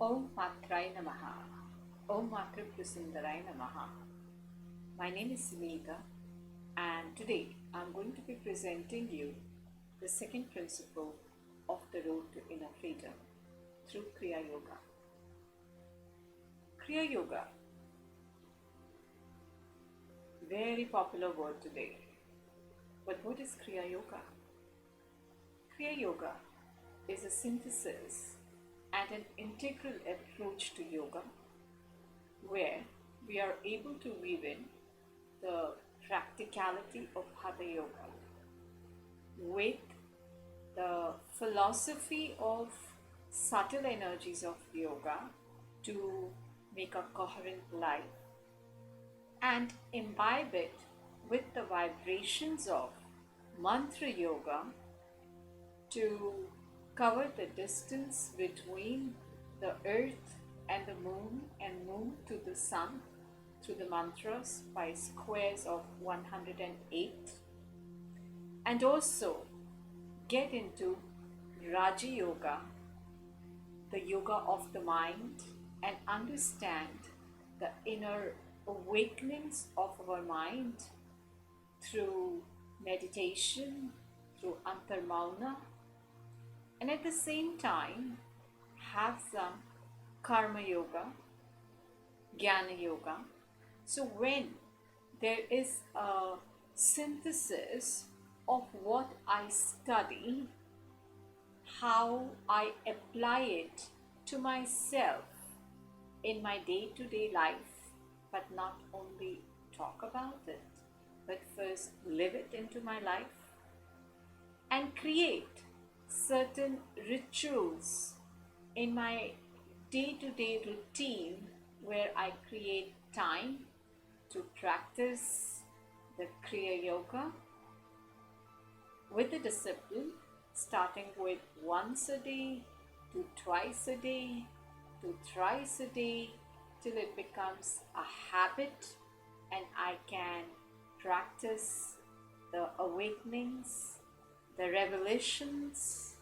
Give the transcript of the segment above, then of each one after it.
Om Matrai Namaha. Om Matripusundarai Namaha. My name is Sunita, and today I'm going to be presenting you the second principle of the road to inner freedom through Kriya Yoga. Kriya Yoga, very popular word today. But what is Kriya Yoga? Kriya Yoga is a synthesis and an integral approach to yoga where we are able to weave in the practicality of Hatha Yoga with the philosophy of subtle energies of yoga to make a coherent life and imbibe it with the vibrations of mantra yoga to cover the distance between the earth and the moon and moon to the sun through the mantras by squares of 108, and also get into Raja Yoga, the yoga of the mind, and understand the inner awakenings of our mind through meditation, through Antarmauna, and at the same time have some Karma Yoga, Jnana Yoga. So when there is a synthesis of what I study, how I apply it to myself in my day-to-day life, but not only talk about it, but first live it into my life and create certain rituals in my day-to-day routine where I create time to practice the Kriya Yoga with the discipline, starting with once a day to twice a day to thrice a day till it becomes a habit and I can practice the awakenings, the revelations,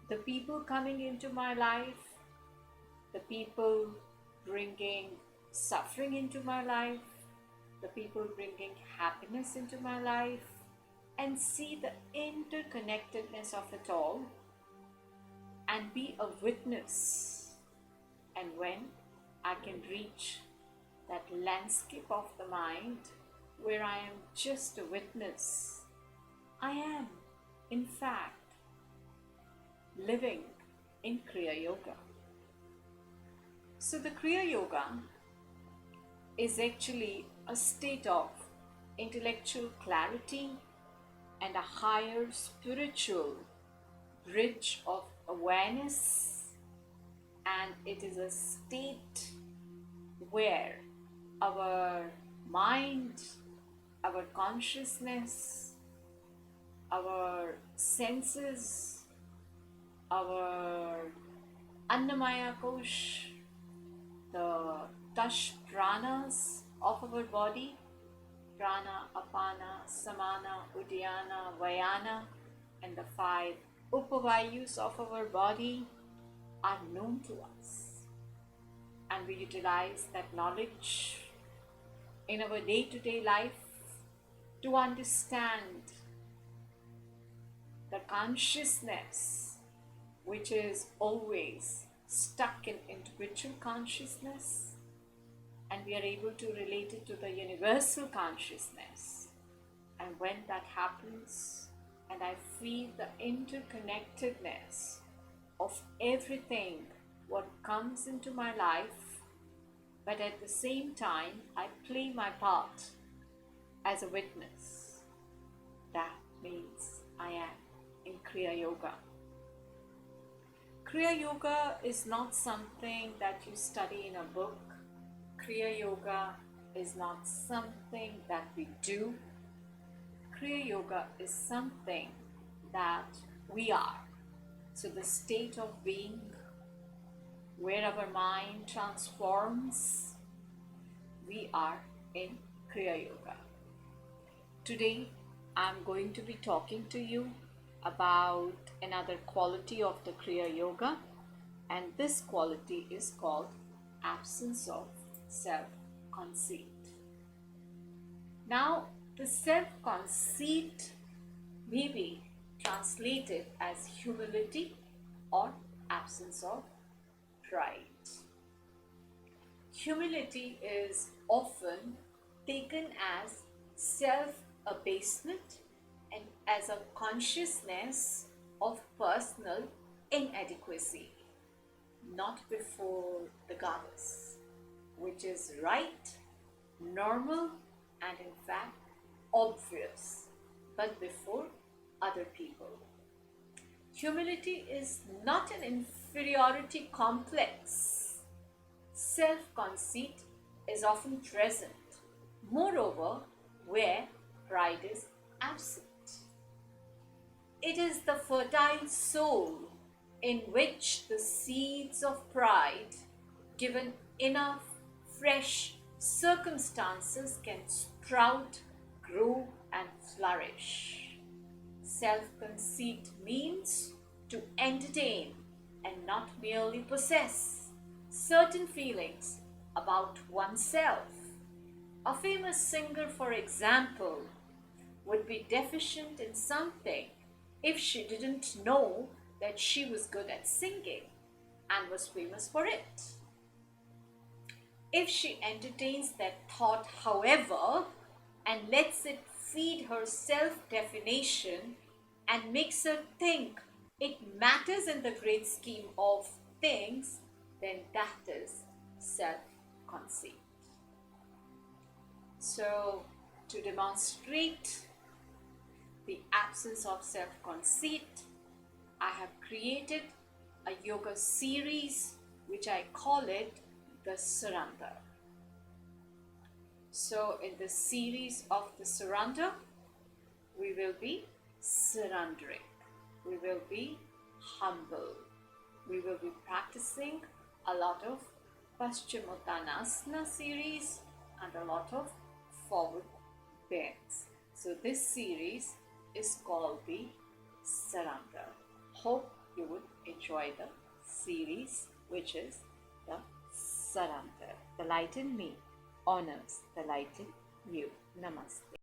the people coming into my life, the people bringing suffering into my life, the people bringing happiness into my life, and see the interconnectedness of it all and be a witness. And when I can reach that landscape of the mind where I am just a witness, I am, in fact, living in Kriya Yoga. So the Kriya Yoga is actually a state of intellectual clarity and a higher spiritual bridge of awareness, and it is a state where our mind, our consciousness, our senses, our Annamaya Kosh, the Tash pranas of our body, prana, apana, samana, uddiyana, vayana, and the 5 upavayus of our body are known to us. And we utilize that knowledge in our day-to-day life to understand the consciousness which is always stuck in individual consciousness, and we are able to relate it to the universal consciousness. And when that happens and I feel the interconnectedness of everything what comes into my life, but at the same time I play my part as a witness, that means I am in Kriya Yoga. Kriya Yoga is not something that you study in a book. Kriya Yoga is not something that we do. Kriya Yoga is something that we are. So the state of being where our mind transforms, we are in Kriya Yoga. Today I'm going to be talking to you about another quality of the Kriya Yoga, and this quality is called absence of self conceit. Now, the self conceit may be translated as humility or absence of pride. Humility is often taken as self abasement and as a consciousness of personal inadequacy, not before the goddess, which is right, normal, and in fact obvious, but before other people. Humility is not an inferiority complex. Self conceit is often present, moreover, where pride is absent. It is the fertile soul in which the seeds of pride, given enough fresh circumstances, can sprout, grow, and flourish. Self conceit means to entertain and not merely possess certain feelings about oneself. A famous singer, for example, would be deficient in something if she didn't know that she was good at singing and was famous for it. If she entertains that thought, however, and lets it feed her self-definition and makes her think it matters in the great scheme of things, then that is self-conceit. So, to demonstrate the absence of self-conceit, I have created a yoga series which I call it the surrender. So in the series of the surrender, we will be surrendering. We will be humble. We will be practicing a lot of Paschimottanasana series and a lot of forward bends. So this series is called the surrender. Hope you would enjoy the series, which is the surrender. The light in me honors the light in you. Namaste.